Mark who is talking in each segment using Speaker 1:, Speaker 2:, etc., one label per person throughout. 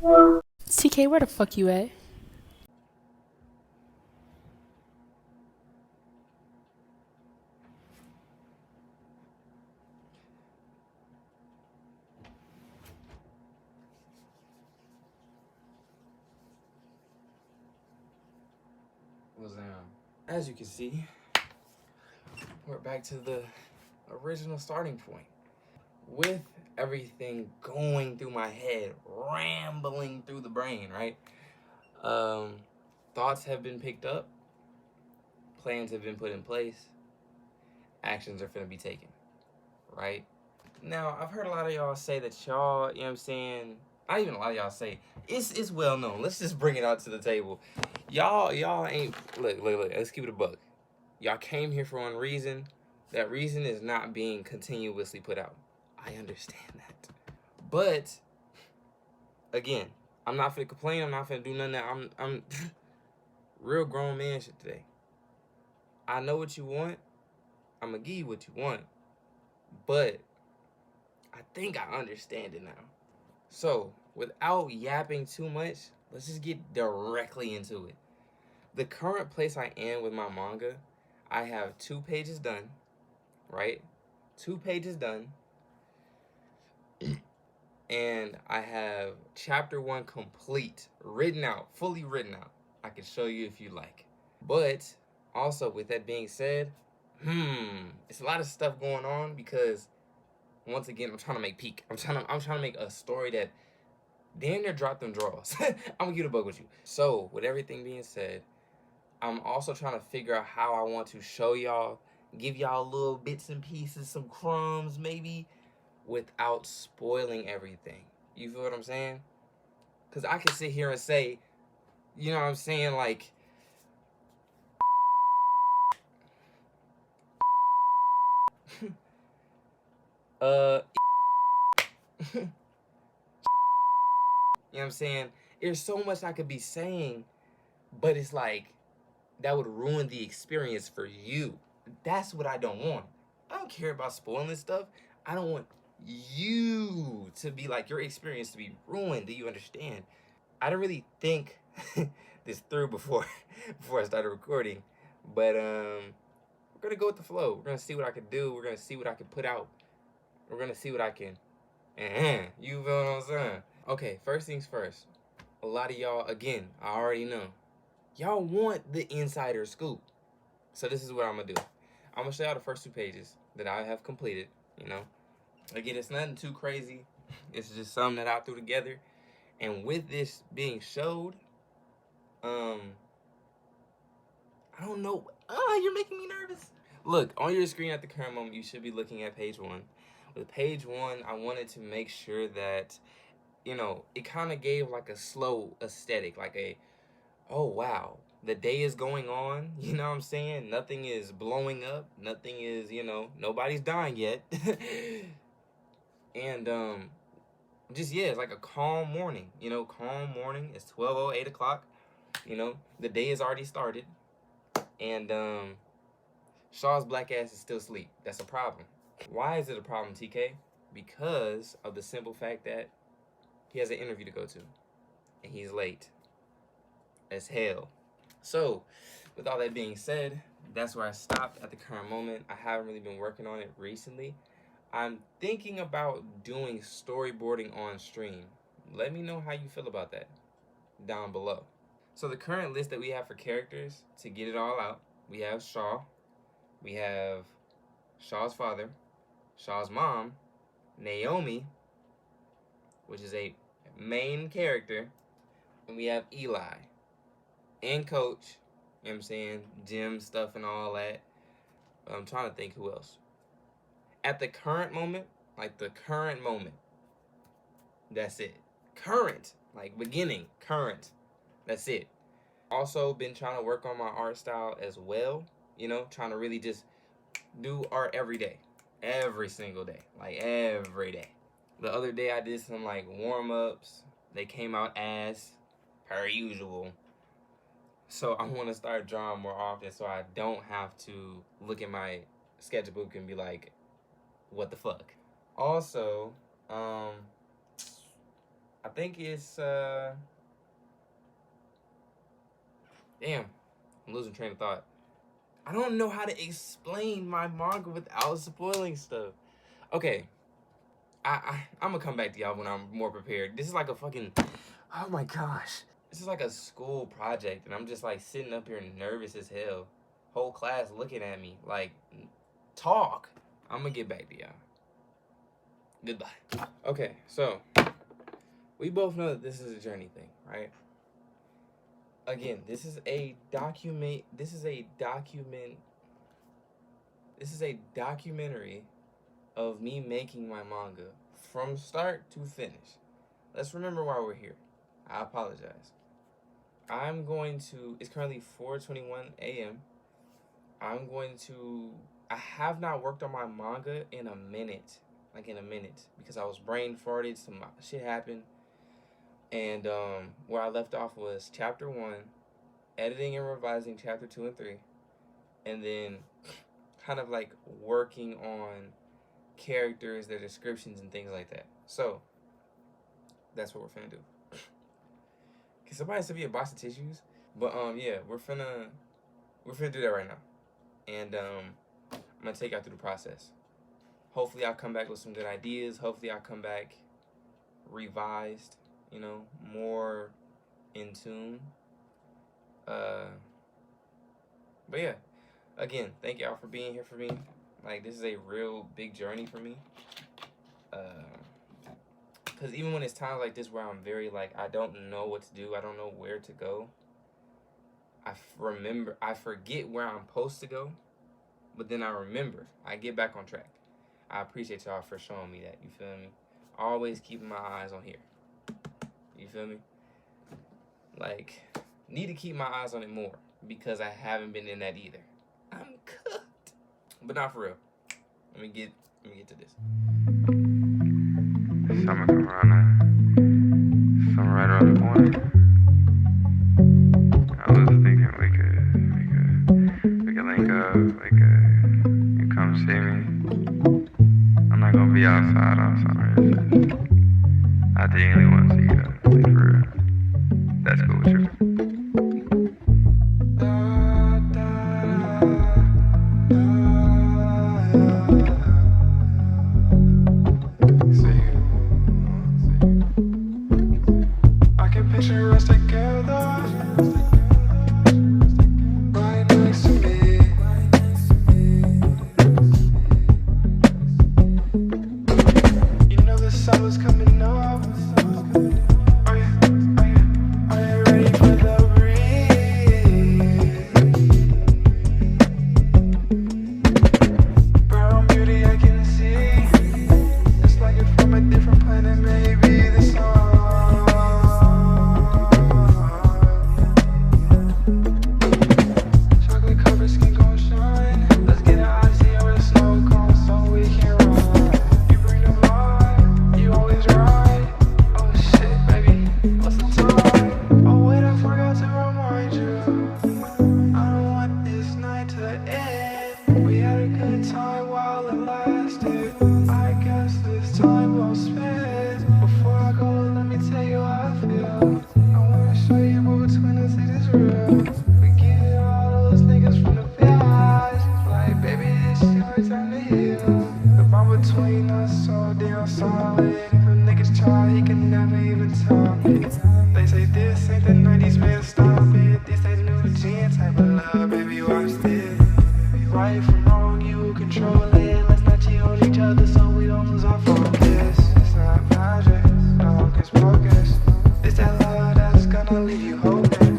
Speaker 1: TK, where the fuck you at?
Speaker 2: Was as you can see, we're back to the original starting point. With everything going through my head, rambling through the brain, right? Thoughts have been picked up, plans have been put in place, actions are finna be taken, right? Now, I've heard a lot of y'all say that y'all, you know what I'm saying? Not even a lot of y'all say, it's well known. Let's just bring it out to the table. Y'all ain't, look, let's keep it a buck. Y'all came here for one reason. That reason is not being continuously put out. I understand that. But, again, I'm not finna complain. I'm not finna do none of that. I'm real grown man shit today. I know what you want. I'm gonna give you what you want. But I think I understand it now. So, without yapping too much, let's just get directly into it. The current place I am with my manga, I have 2 pages done, right? 2 pages done. And I have chapter 1 complete, written out, fully written out. I can show you if you like. But also, with that being said, it's a lot of stuff going on because once again, I'm trying to make peak. I'm trying to make a story that damn near drop them draws. I'm gonna get a bug with you. So, with everything being said, I'm also trying to figure out how I want to show y'all, give y'all little bits and pieces, some crumbs maybe, without spoiling everything. You feel what I'm saying? Because I can sit here and say, you know what I'm saying, like, you know what I'm saying? There's so much I could be saying, but it's like, that would ruin the experience for you. That's what I don't want. I don't care about spoiling stuff. I don't want you to be like, your experience to be ruined. Do you understand? I didn't really think this through before I started recording, but we're gonna go with the flow. We're gonna see what I can do. We're gonna see what I can put out. We're gonna see what I can. You feel what I'm saying? Okay, first things first. A lot of y'all, again, I already know, y'all want the insider scoop. So this is what I'm gonna do. I'm gonna show y'all the first 2 pages that I have completed. You know, again, it's nothing too crazy. It's just something that I threw together. And with this being showed, I don't know. You're making me nervous. Look, on your screen at the current moment, you should be looking at page 1. With page 1, I wanted to make sure that, you know, it kind of gave like a slow aesthetic, like a, oh wow, the day is going on, you know what I'm saying? Nothing is blowing up, nothing is, you know, nobody's dying yet. And just, yeah, it's like a calm morning, you know, calm morning. It's 12:08 o'clock, you know, the day has already started. And Shaw's black ass is still asleep. That's a problem. Why is it a problem, TK? Because of the simple fact that he has an interview to go to, and he's late as hell. So, with all that being said, that's where I stopped at the current moment. I haven't really been working on it recently. I'm thinking about doing storyboarding on stream. Let me know how you feel about that down below. So the current list that we have for characters, to get it all out, we have Shaw, we have Shaw's father, Shaw's mom, Naomi, which is a main character, and we have Eli, and Coach, you know what I'm saying, gym stuff and all that. I'm trying to think who else. At the current moment, like the current moment, that's it. Current, like beginning, current, that's it. Also been trying to work on my art style as well, you know, trying to really just do art every day, every single day, like every day. The other day I did some like warm-ups. They came out as per usual. So I want to start drawing more often so I don't have to look at my sketchbook and be like, what the fuck? Also, I think it's damn, I'm losing train of thought. I don't know how to explain my manga without spoiling stuff. Okay, I'm gonna come back to y'all when I'm more prepared. This is like a fucking, oh my gosh, this is like a school project, and I'm just like sitting up here nervous as hell. Whole class looking at me like, talk. I'm gonna get back to y'all. Goodbye. Okay, so we both know that this is a journey thing, right? Again, this is a documentary of me making my manga from start to finish. Let's remember why we're here. I apologize. It's currently 4:21 a.m. I have not worked on my manga in a minute. Because I was brain farted, some shit happened. And where I left off was chapter 1, editing and revising chapter 2 and 3, and then kind of like working on characters, their descriptions, and things like that. So that's what we're finna do. Can somebody send me a box of tissues? But yeah, we're finna do that right now, and I'm gonna take y'all through the process. Hopefully I'll come back with some good ideas. Hopefully I'll come back revised, you know, more in tune. But yeah, again, thank y'all for being here for me. Like, this is a real big journey for me. Because even when it's times like this where I'm very, like, I don't know what to do, I don't know where to go, I forget where I'm supposed to go, but then I remember. I get back on track. I appreciate y'all for showing me that, you feel me? Always keeping my eyes on here. You feel me? Like, need to keep my eyes on it more because I haven't been in that either. I'm cooked. But not for real. Let me get to this. Summer come around now. Summer right around the corner. I was thinking we could link up, you come see me. I'm not gonna be outside on summer. I genuinely want to see you though, like for real. That's cool with you. I can picture us together, right next to me. You know the summer's coming up. Are you ready for the breeze? Brown beauty I can see. It's like you're from a different planet, maybe the sun. Chocolate covered skin gon' shine. Let's get an odyssey over the snow cone so we can ride. You bring the vibe, you always right. Oh shit, baby, what's the time? Oh wait, I forgot to remind you. I don't want this night to end. We had a good time while it lasted. I guess this time well spent. Before I go, let me tell you how I feel. I wanna show you what between us it is real. Forget all those niggas from the past. Like, baby, it's your time to heal. The bond between us so damn solid. If a nigga's try, he can never even top it. They say this ain't the 90s, man, stop it. This ain't new gen type of love, baby, watch this. Right from wrong, you control it. Let's not cheat on each other so we don't lose our focus. It's not magic, no, it's focus. It's that love that's gonna leave you hoping.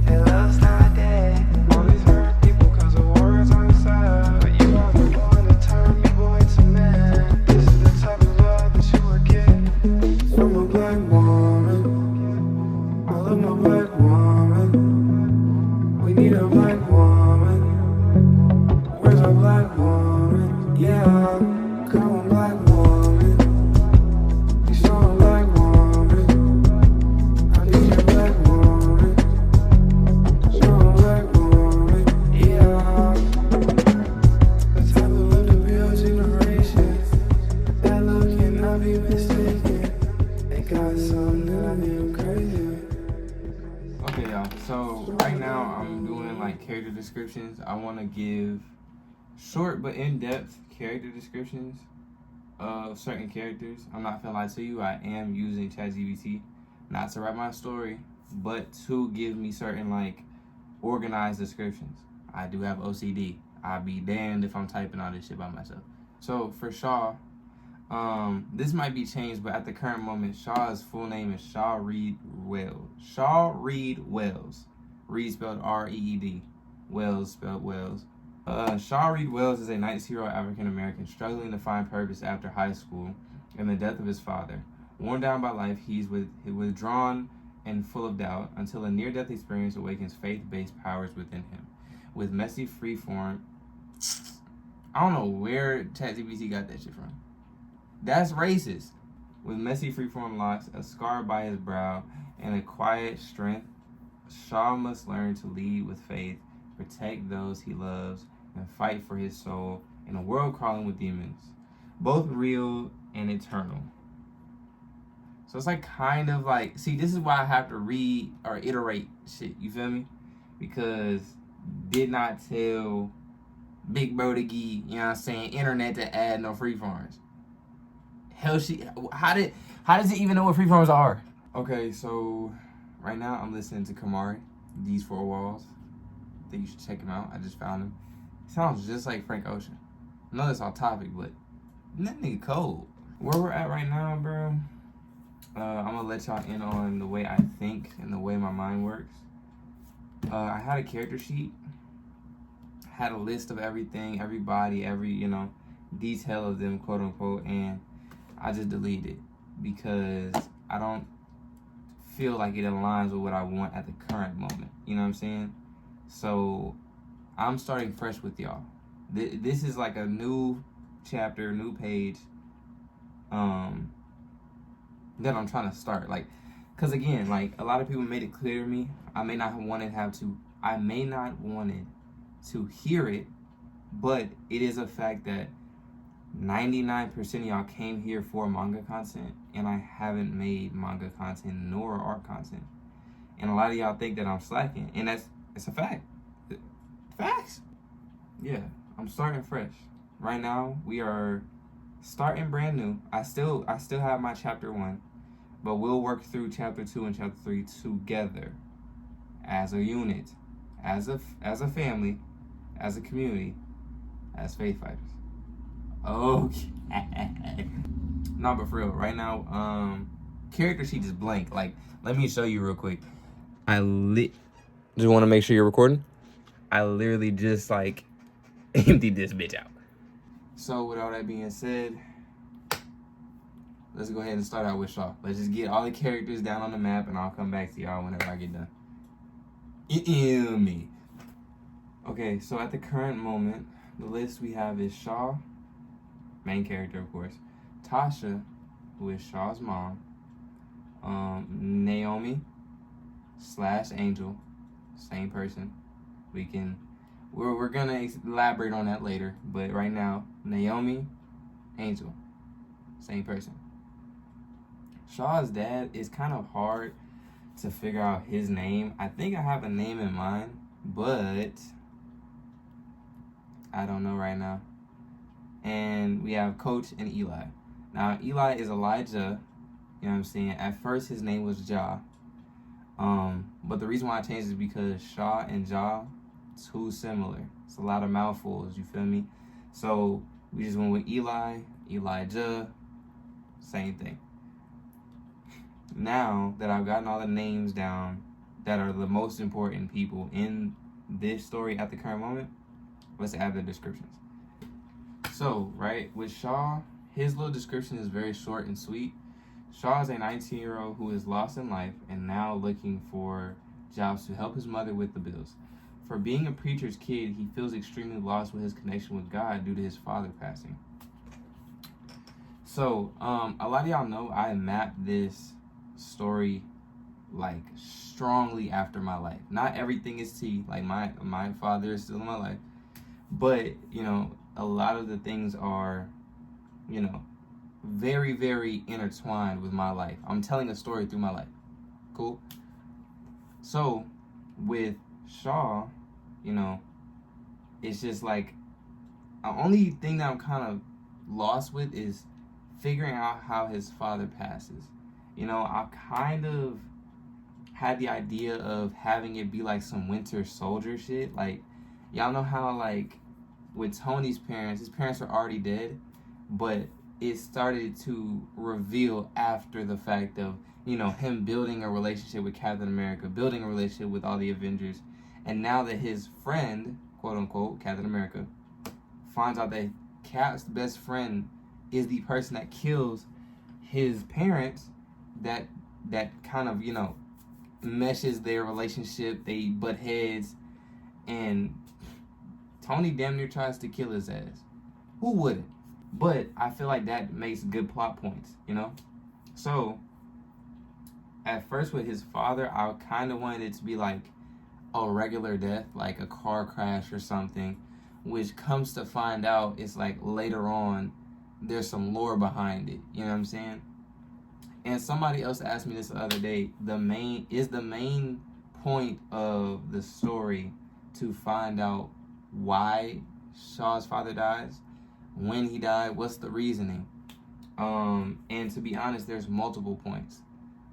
Speaker 2: And love's not dead. Always hurt people cause the words aren't said. But you are the one to turn me boy to man. This is the type of love that you would get from a black woman. So right now I'm doing like character descriptions. I want to give short but in-depth character descriptions of certain characters. I'm not gonna lie to you, I am using ChatGPT not to write my story, but to give me certain like organized descriptions. I do have OCD. I'd be damned if I'm typing all this shit by myself. So for Shaw, this might be changed, but at the current moment, Shaw's full name is Shaw Reed Wells. Shaw Reed Wells. Reed spelled R-E-E-D. Wells spelled Wells. Shaw Reed Wells is a 19-year-old African American struggling to find purpose after high school and the death of his father. Worn down by life, he's withdrawn and full of doubt until a near-death experience awakens faith-based powers within him. With messy freeform, I don't know where ChatGPT got that shit from. That's racist. With messy freeform locks, a scar by his brow, and a quiet strength, Shaw must learn to lead with faith, protect those he loves, and fight for his soul in a world crawling with demons, both real and eternal. So it's like kind of like, see, this is why I have to read or iterate shit, you feel me? Because did not tell Big Bro to you know what I'm saying, internet to add no freeforms. Hell, how does it even know what freeforms are? Okay, so right now I'm listening to Kamari, These Four Walls. I think you should check him out. I just found him. He sounds just like Frank Ocean. I know that's off topic, but that nigga cold. Where we're at right now, bro, I'm gonna let y'all in on the way I think and the way my mind works. I had a character sheet, had a list of everything, everybody, every, you know, detail of them, quote unquote, and I just deleted it because I don't feel like it aligns with what I want at the current moment. You know what I'm saying? So I'm starting fresh with y'all. This is like a new chapter, new page that I'm trying to start. Like, because again, like a lot of people made it clear to me, I may not want to hear it, but it is a fact that 99% of y'all came here for manga content, and I haven't made manga content nor art content. And a lot of y'all think that I'm slacking, and it's a fact. Facts. Yeah, I'm starting fresh. Right now, we are starting brand new. I still have my chapter 1, but we'll work through chapter 2 and chapter 3 together as a unit, as a family, as a community, as faith fighters. Okay. No, but for real, right now, character sheet is blank. Like, let me show you real quick. Just want to make sure you're recording. I literally just like emptied this bitch out. So with all that being said, let's go ahead and start out with Shaw. Let's just get all the characters down on the map, and I'll come back to y'all whenever I get done. Me. Okay, so at the current moment, the list we have is Shaw, main character, of course. Tasha, who is Shaw's mom. Naomi / Angel, same person. We're gonna elaborate on that later, but right now, Naomi, Angel, same person. Shaw's dad is kind of hard to figure out his name. I think I have a name in mind, but I don't know right now. And we have Coach and Eli. Now, Eli is Elijah. You know what I'm saying? At first, his name was Ja. But the reason why I changed is because Shaw and Ja, too similar. It's a lot of mouthfuls, you feel me? So we just went with Eli, Elijah, same thing. Now that I've gotten all the names down that are the most important people in this story at the current moment, let's add the descriptions. So, right, with Shaw, his little description is very short and sweet. Shaw is a 19-year-old who is lost in life and now looking for jobs to help his mother with the bills. For being a preacher's kid, he feels extremely lost with his connection with God due to his father passing. So, a lot of y'all know I mapped this story like strongly after my life. Not everything is T, like my father is still in my life, but you know, a lot of the things are, you know, very, very intertwined with my life. I'm telling a story through my life. Cool? So, with Shaw, you know, it's just like the only thing that I'm kind of lost with is figuring out how his father passes. You know, I kind of had the idea of having it be like some Winter Soldier shit. Like, y'all know how, like, with Tony's parents, his parents were already dead, but it started to reveal after the fact of, you know, him building a relationship with Captain America, building a relationship with all the Avengers, and now that his friend, quote unquote, Captain America, finds out that Cap's best friend is the person that kills his parents, that kind of, you know, meshes their relationship. They butt heads, and Tony damn near tries to kill his ass. Who wouldn't? But I feel like that makes good plot points, you know? So, at first with his father, I kind of wanted it to be like a regular death, like a car crash or something, which comes to find out it's like later on there's some lore behind it, you know what I'm saying? And somebody else asked me this the other day, the main point of the story to find out why Shaw's father dies, when he died, what's the reasoning? And to be honest, there's multiple points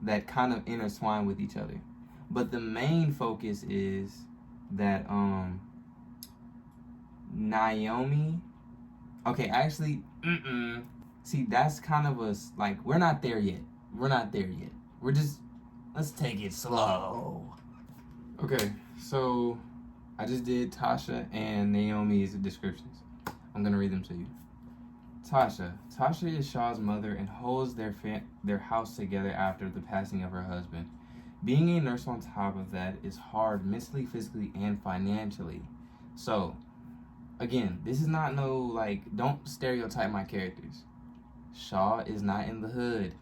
Speaker 2: that kind of intertwine with each other. But the main focus is that Naomi, okay, actually, see, that's kind of a, like, we're not there yet. We're just, let's take it slow. Okay, so I just did Tasha and Naomi's descriptions. I'm gonna read them to you. Tasha is Shaw's mother and holds their house together after the passing of her husband. Being a nurse on top of that is hard mentally, physically, and financially. So, again, this is not no, like, don't stereotype my characters. Shaw is not in the hood.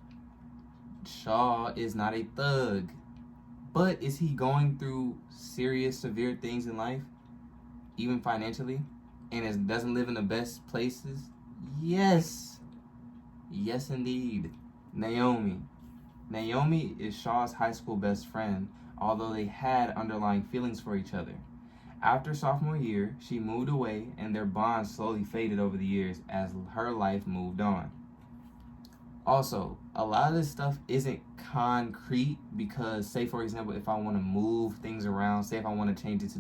Speaker 2: Shaw is not a thug. But is he going through serious, severe things in life, even financially, and doesn't live in the best places? Yes. Yes, indeed. Naomi is Shaw's high school best friend, although they had underlying feelings for each other. After sophomore year, she moved away, and their bond slowly faded over the years as her life moved on. Also, a lot of this stuff isn't concrete because, say, for example, if I want to move things around, say if I want to change it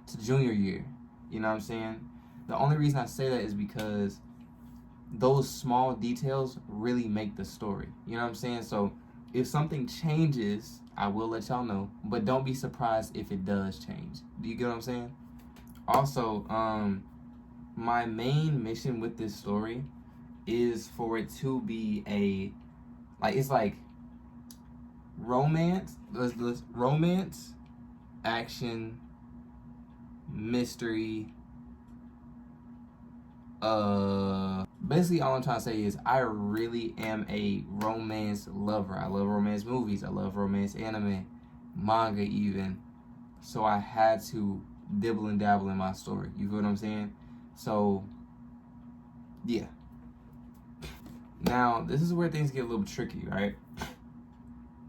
Speaker 2: to junior year, you know what I'm saying? The only reason I say that is because those small details really make the story. You know what I'm saying? So if something changes, I will let y'all know, but don't be surprised if it does change. Do you get what I'm saying? Also, my main mission with this story is for it to be a, like, it's like romance, action, mystery. Basically all I'm trying to say is I really am a romance lover. I love romance movies. I love romance anime, manga even. So I had to dibble and dabble in my story. You feel what I'm saying? So, yeah. Now, this is where things get a little tricky, right?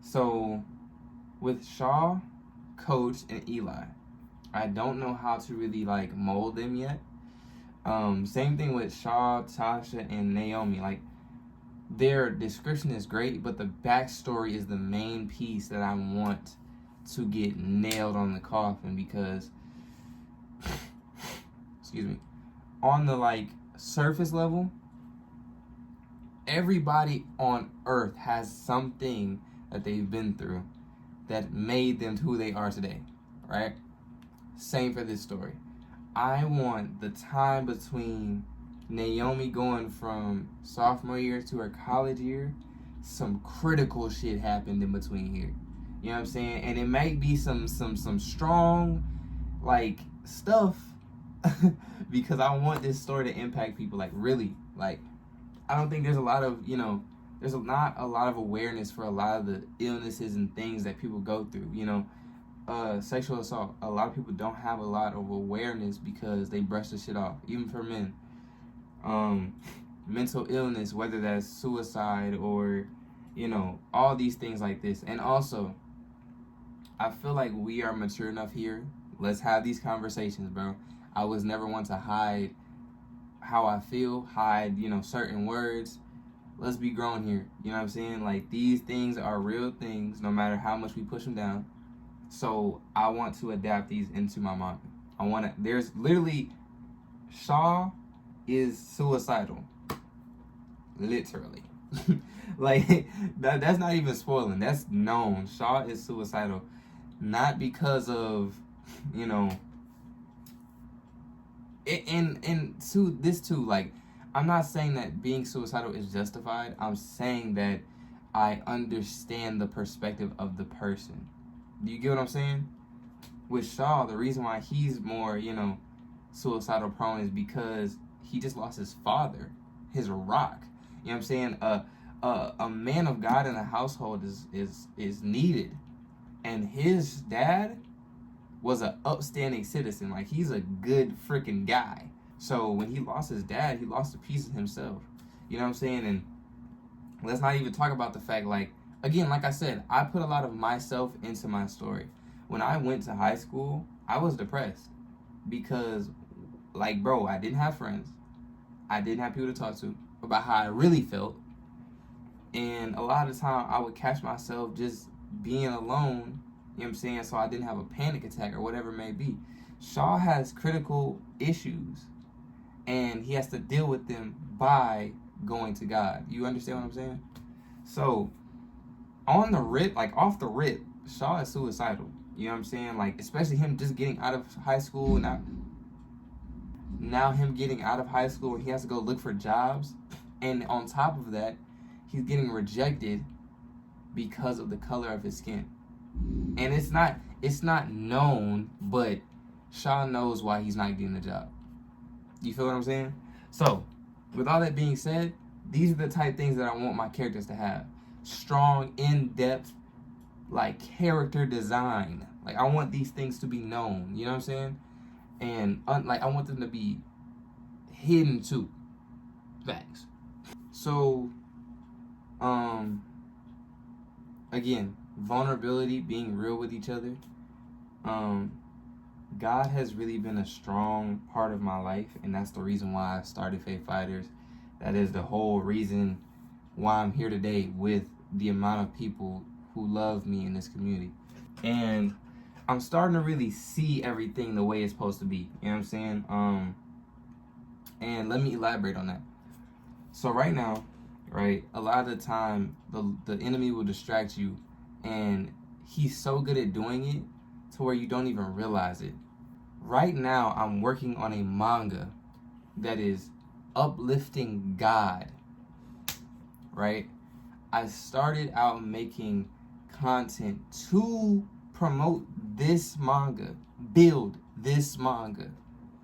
Speaker 2: So, with Shaw, Coach, and Eli, I don't know how to really, like, mold them yet. Same thing with Shaw, Tasha, and Naomi. Like, their description is great, but the backstory is the main piece that I want to get nailed on the coffin because, excuse me, on the, like, surface level, everybody on Earth has something that they've been through that made them who they are today, right? Same for this story. I want the time between Naomi going from sophomore year to her college year, some critical shit happened in between here. You know what I'm saying? And it might be some strong, like, stuff because I want this story to impact people, like, really. Like, I don't think there's a lot of, you know, there's not a lot of awareness for a lot of the illnesses and things that people go through, you know. Sexual assault, a lot of people don't have a lot of awareness because they brush the shit off, even for men. Mental illness, whether that's suicide or, you know, all these things like this. And also, I feel like we are mature enough here. Let's have these conversations, bro. I was never one to hide how I feel, hide, certain words. Let's be grown here. You know what I'm saying? Like, these things are real things no matter how much we push them down. So I want to adapt these into my manga. There's literally, Shaw is suicidal. Literally. Like, that's not even spoiling. That's known. Shaw is suicidal. Not because of, and to this too, like, I'm not saying that being suicidal is justified. I'm saying that I understand the perspective of the person. Do you get what I'm saying? With Shaw, the reason why he's more, suicidal prone is because he just lost his father, his rock. You know what I'm saying? A man of God in a household is needed. And his dad was an upstanding citizen. Like, he's a good freaking guy. So when he lost his dad, he lost a piece of himself. You know what I'm saying? And let's not even talk about the fact, like, again, like I said, I put a lot of myself into my story. When I went to high school, I was depressed because, like, bro, I didn't have friends. I didn't have people to talk to about how I really felt. And a lot of the time, I would catch myself just being alone, you know what I'm saying? So I didn't have a panic attack or whatever it may be. Shaw has critical issues, and he has to deal with them by going to God. You understand what I'm saying? So, on the rip, like off the rip, Shaw is suicidal. You know what I'm saying? Like, especially him just getting out of high school, now him getting out of high school and he has to go look for jobs. And on top of that, he's getting rejected because of the color of his skin. And it's not known, but Shaw knows why he's not getting the job. You feel what I'm saying? So, with all that being said, these are the type of things that I want my characters to have. Strong, in-depth, like, character design. Like, I want these things to be known. You know what I'm saying? And, I want them to be hidden, too. Facts. So, again, vulnerability, being real with each other. God has really been a strong part of my life, and that's the reason why I started Faith Fighters. That is the whole reason why I'm here today with the amount of people who love me in this community. And I'm starting to really see everything the way it's supposed to be. You know what I'm saying? And let me elaborate on that. So right now, right, a lot of the time, the enemy will distract you, and he's so good at doing it to where you don't even realize it. Right now, I'm working on a manga that is uplifting God, right? I started out making content to promote this manga, build this manga,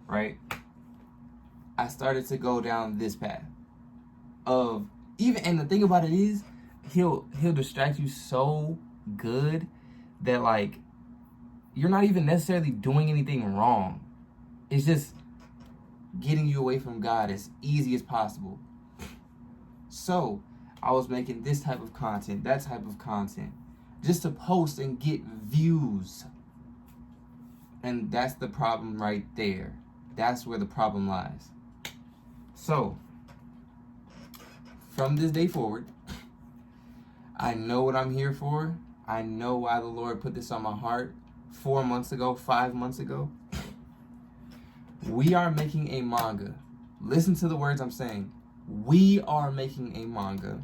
Speaker 2: right? I started to go down this path of and the thing about it is, he'll distract you so good that, like, you're not even necessarily doing anything wrong. It's just getting you away from God as easy as possible. So I was making this type of content, that type of content, just to post and get views. And that's the problem right there. That's where the problem lies. So, from this day forward, I know what I'm here for. I know why the Lord put this on my heart 4 months ago, 5 months ago. We are making a manga. Listen to the words I'm saying. We are making a manga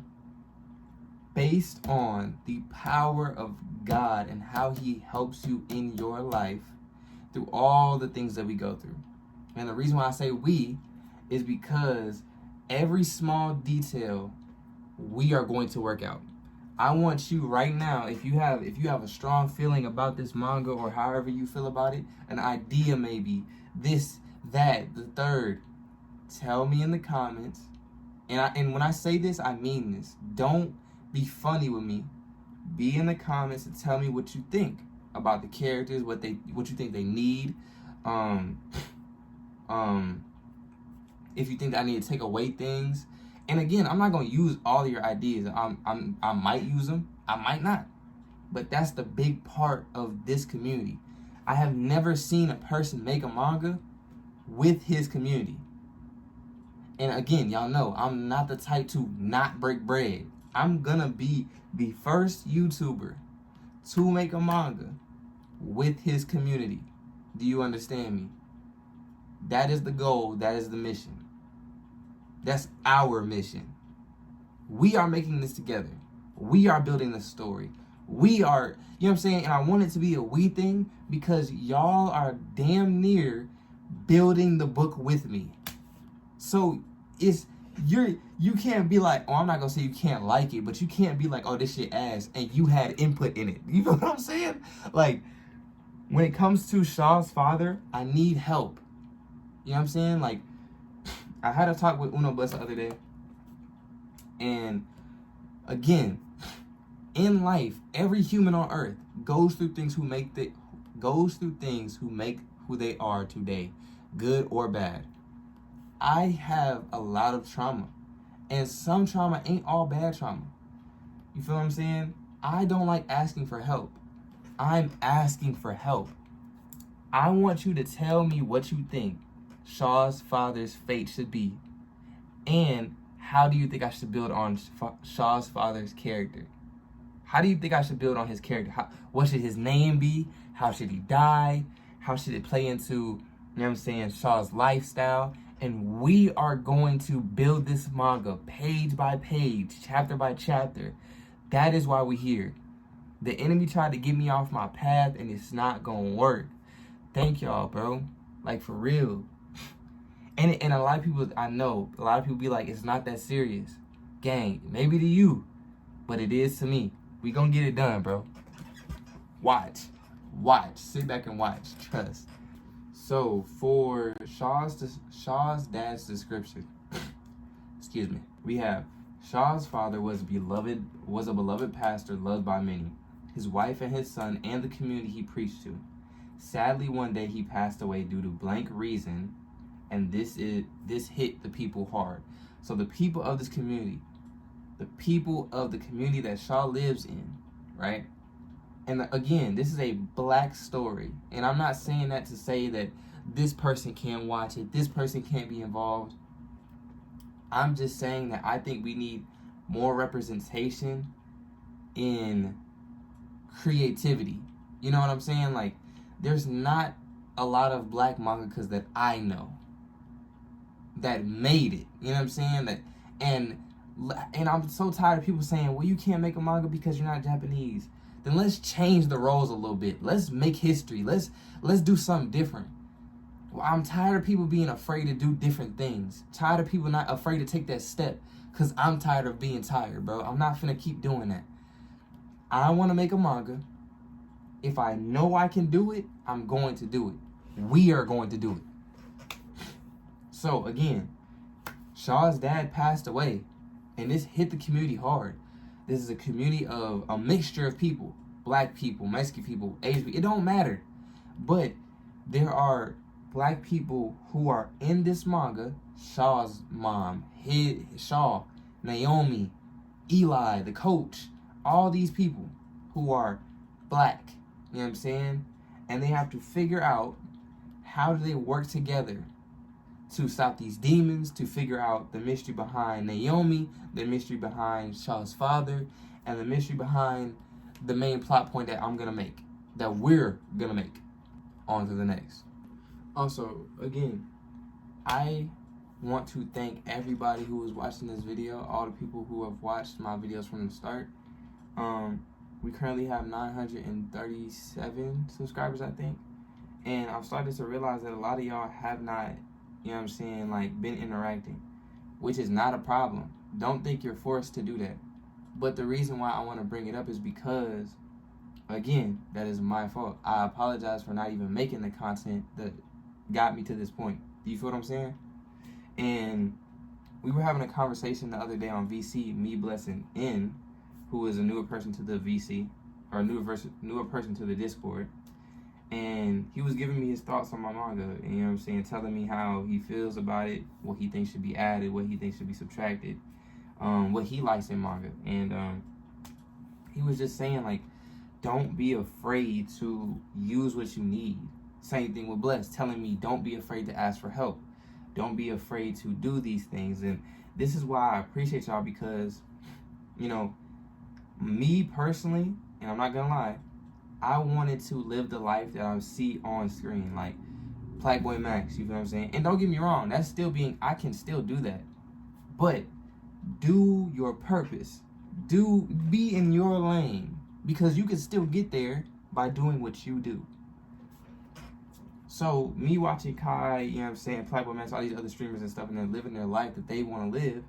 Speaker 2: based on the power of God and how He helps you in your life through all the things that we go through. And the reason why I say we is because every small detail we are going to work out. I want you right now, if you have a strong feeling about this manga or however you feel about it, an idea maybe, this, that, the third, tell me in the comments. And when I say this, I mean this. Don't be funny with me. Be in the comments and tell me what you think about the characters, what you think they need. If you think that I need to take away things. And again, I'm not gonna use all of your ideas. I might use them, I might not. But that's the big part of this community. I have never seen a person make a manga with his community. And again, y'all know I'm not the type to not break bread. I'm gonna be the first YouTuber to make a manga with his community. Do you understand me? That is the goal. That is the mission. That's our mission. We are making this together. We are building this story. We are, you know what I'm saying? And I want it to be a we thing because y'all are damn near building the book with me. So you can't be like, oh, I'm not gonna say you can't like it, but you can't be like, oh, this shit ass, and you had input in it. You know what I'm saying? Like, when it comes to Shaw's father, I need help. You know what I'm saying? Like, I had a talk with Uno Bus the other day, and again, in life, every human on earth goes through things who make who they are today, good or bad. I have a lot of trauma, and some trauma ain't all bad trauma. You feel what I'm saying? I don't like asking for help. I'm asking for help. I want you to tell me what you think Shaw's father's fate should be, and how do you think I should build on Shaw's father's character? How do you think I should build on his character? What should his name be? How should he die? How should it play into, you know what I'm saying, Shaw's lifestyle? And we are going to build this manga page by page, chapter by chapter. That is why we're here. The enemy tried to get me off my path, and it's not going to work. Thank y'all, bro. Like, for real. And a lot of people, I know, a lot of people be like, it's not that serious. Gang, maybe to you, but it is to me. We gonna get it done, bro. Watch. Sit back and watch. Trust. So, for Shaw's dad's description, excuse me, we have Shaw's father was a beloved pastor loved by many, his wife and his son and the community he preached to. Sadly, one day he passed away due to blank reason, and this hit the people hard. So the people of this community, the people of the community that Shaw lives in, right? And again, this is a black story. And I'm not saying that to say that this person can't watch it, this person can't be involved. I'm just saying that I think we need more representation in creativity. You know what I'm saying? Like, there's not a lot of black mangakas that I know that made it. You know what I'm saying? And I'm so tired of people saying, well, you can't make a manga because you're not Japanese. Then let's change the roles a little bit. Let's make history. Let's do something different. Well, I'm tired of people being afraid to do different things. Tired of people not afraid to take that step. Because I'm tired of being tired, bro. I'm not finna keep doing that. I want to make a manga. If I know I can do it, I'm going to do it. We are going to do it. So, again, Shaw's dad passed away. And this hit the community hard. This is a community of a mixture of people. Black people, Mexican people, Asian people. It don't matter. But there are black people who are in this manga. Shaw's mom, Shaw, Naomi, Eli, the coach. All these people who are black. You know what I'm saying? And they have to figure out how do they work together to stop these demons, to figure out the mystery behind Naomi, the mystery behind Shaw's father, and the mystery behind the main plot point that I'm going to make, that we're going to make. On to the next. Also, again, I want to thank everybody who was watching this video, all the people who have watched my videos from the start. We currently have 937 subscribers, I think. And I've started to realize that a lot of y'all have not, you know what I'm saying, like, been interacting, which is not a problem. Don't think you're forced to do that. But the reason why I want to bring it up is because, again, that is my fault. I apologize for not even making the content that got me to this point. Do you feel what I'm saying? And we were having a conversation the other day on VC, me blessing N, who is a newer person to the VC, or a newer person to the Discord. And he was giving me his thoughts on my manga, and, you know what I'm saying, telling me how he feels about it, what he thinks should be added, what he thinks should be subtracted, what he likes in manga. And he was just saying, like, don't be afraid to use what you need. Same thing with Bless, telling me don't be afraid to ask for help. Don't be afraid to do these things. And this is why I appreciate y'all, because, you know, me personally, and I'm not gonna lie, I wanted to live the life that I see on screen, like Playboy Max, you know what I'm saying? And don't get me wrong, that's still I can still do that. But do your purpose. Be in your lane, because you can still get there by doing what you do. So me watching Kai, you know what I'm saying, Playboy Max, all these other streamers and stuff, and they're living their life that they want to live,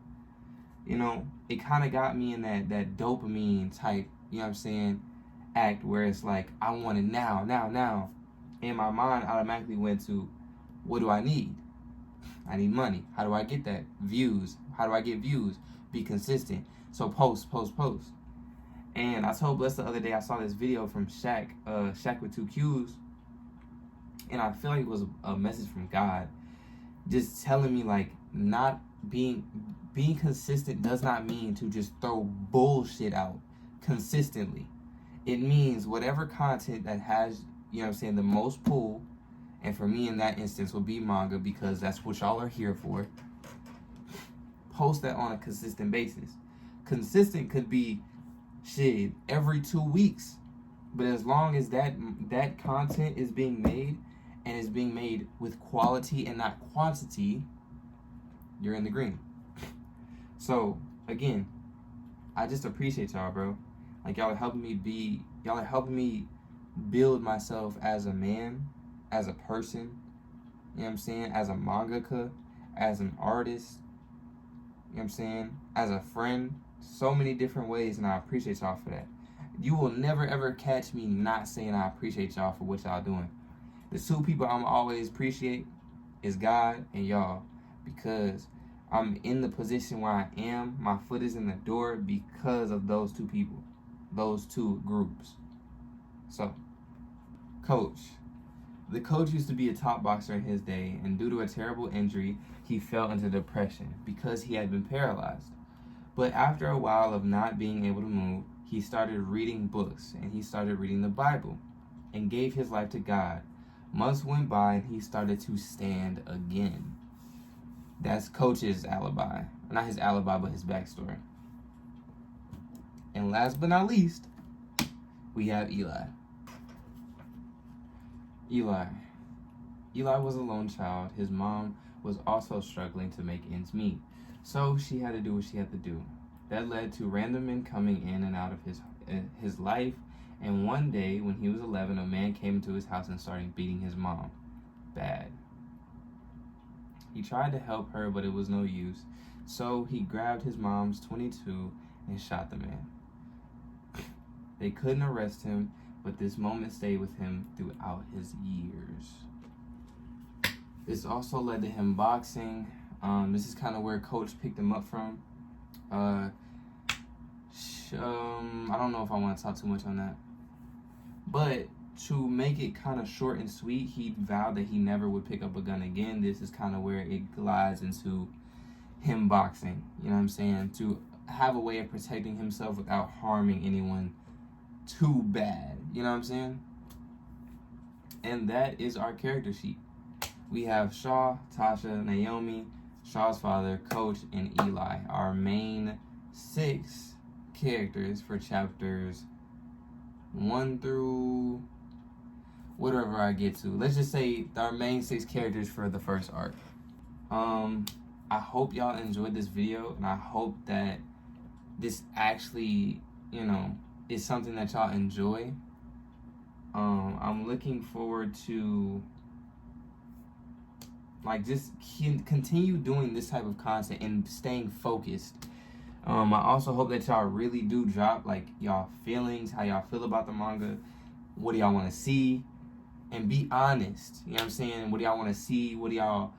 Speaker 2: you know, it kind of got me in that dopamine type, you know what I'm saying, act where it's like, I want it now. And my mind automatically went to, what do I need? I need money. How do I get that? Views. How do I get views? Be consistent. So post. And I told Bless the other day, I saw this video from Shaq, Shaq with 2 Qs, and I feel like it was a message from God, just telling me, like, not being consistent does not mean to just throw bullshit out consistently. It means whatever content that has, you know what I'm saying, the most pull, and for me in that instance would be manga, because that's what y'all are here for. Post that on a consistent basis. Consistent could be shit every 2 weeks, but as long as that content is being made, and is being made with quality and not quantity, you're in the green. So again, I just appreciate y'all, bro. Like, y'all are helping me build myself as a man, as a person, you know what I'm saying, as a mangaka, as an artist, you know what I'm saying, as a friend, so many different ways, and I appreciate y'all for that. You will never ever catch me not saying I appreciate y'all for what y'all doing. The 2 people I'm always appreciate is God and y'all, because I'm in the position where I am. My foot is in the door because of those 2 people, those 2 groups. So, Coach. The coach used to be a top boxer in his day, and due to a terrible injury, he fell into depression because he had been paralyzed. But after a while of not being able to move, he started reading books, and he started reading the Bible, and gave his life to God. Months went by, and he started to stand again. That's Coach's alibi. Not his alibi, but his backstory. And last but not least, we have Eli. Eli was a lone child. His mom was also struggling to make ends meet, so she had to do what she had to do. That led to random men coming in and out of his life, and one day when he was 11, a man came into his house and started beating his mom. Bad. He tried to help her, but it was no use, so he grabbed his mom's .22 and shot the man. They couldn't arrest him, but this moment stayed with him throughout his years. This also led to him boxing. This is kind of where Coach picked him up from. I don't know if I want to talk too much on that. But to make it kind of short and sweet, he vowed that he never would pick up a gun again. This is kind of where it glides into him boxing. You know what I'm saying? To have a way of protecting himself without harming anyone too bad. You know what I'm saying? And that is our character sheet. We have Shaw, Tasha, Naomi, Shaw's father, Coach, and Eli. Our main 6 characters for chapters 1 through whatever I get to. Let's just say our main 6 characters for the first arc. I hope y'all enjoyed this video, and I hope that this actually, you know, is something that y'all enjoy. I'm looking forward to, like, just continue doing this type of content and staying focused. I also hope that y'all really do drop, like, y'all feelings, how y'all feel about the manga, what do y'all want to see, and be honest. You know what I'm saying? What do y'all want to see? What do y'all,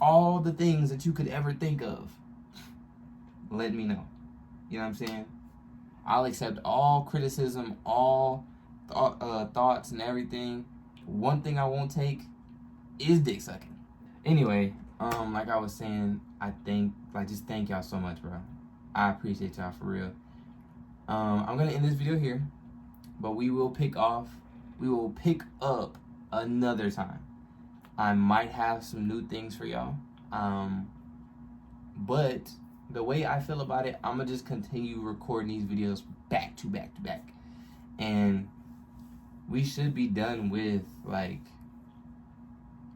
Speaker 2: all the things that you could ever think of, let me know. You know what I'm saying? I'll accept all criticism, all thoughts and everything. One thing I won't take is dick sucking. Anyway, like I was saying, just thank y'all so much, bro. I appreciate y'all for real. I'm gonna end this video here. But we will pick up another time. I might have some new things for y'all. But the way I feel about it, I'm gonna just continue recording these videos back to back to back. And we should be done with like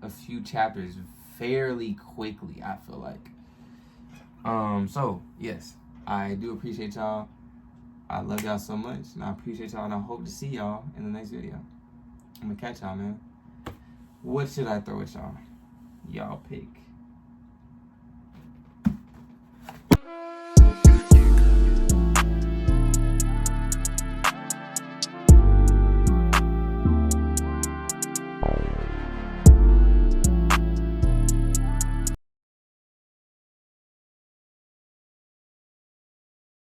Speaker 2: a few chapters fairly quickly, I feel like. So yes, I do appreciate y'all. I love y'all so much, and I appreciate y'all, and I hope to see y'all in the next video. I'm gonna catch y'all, man. What should I throw at y'all? Y'all pick.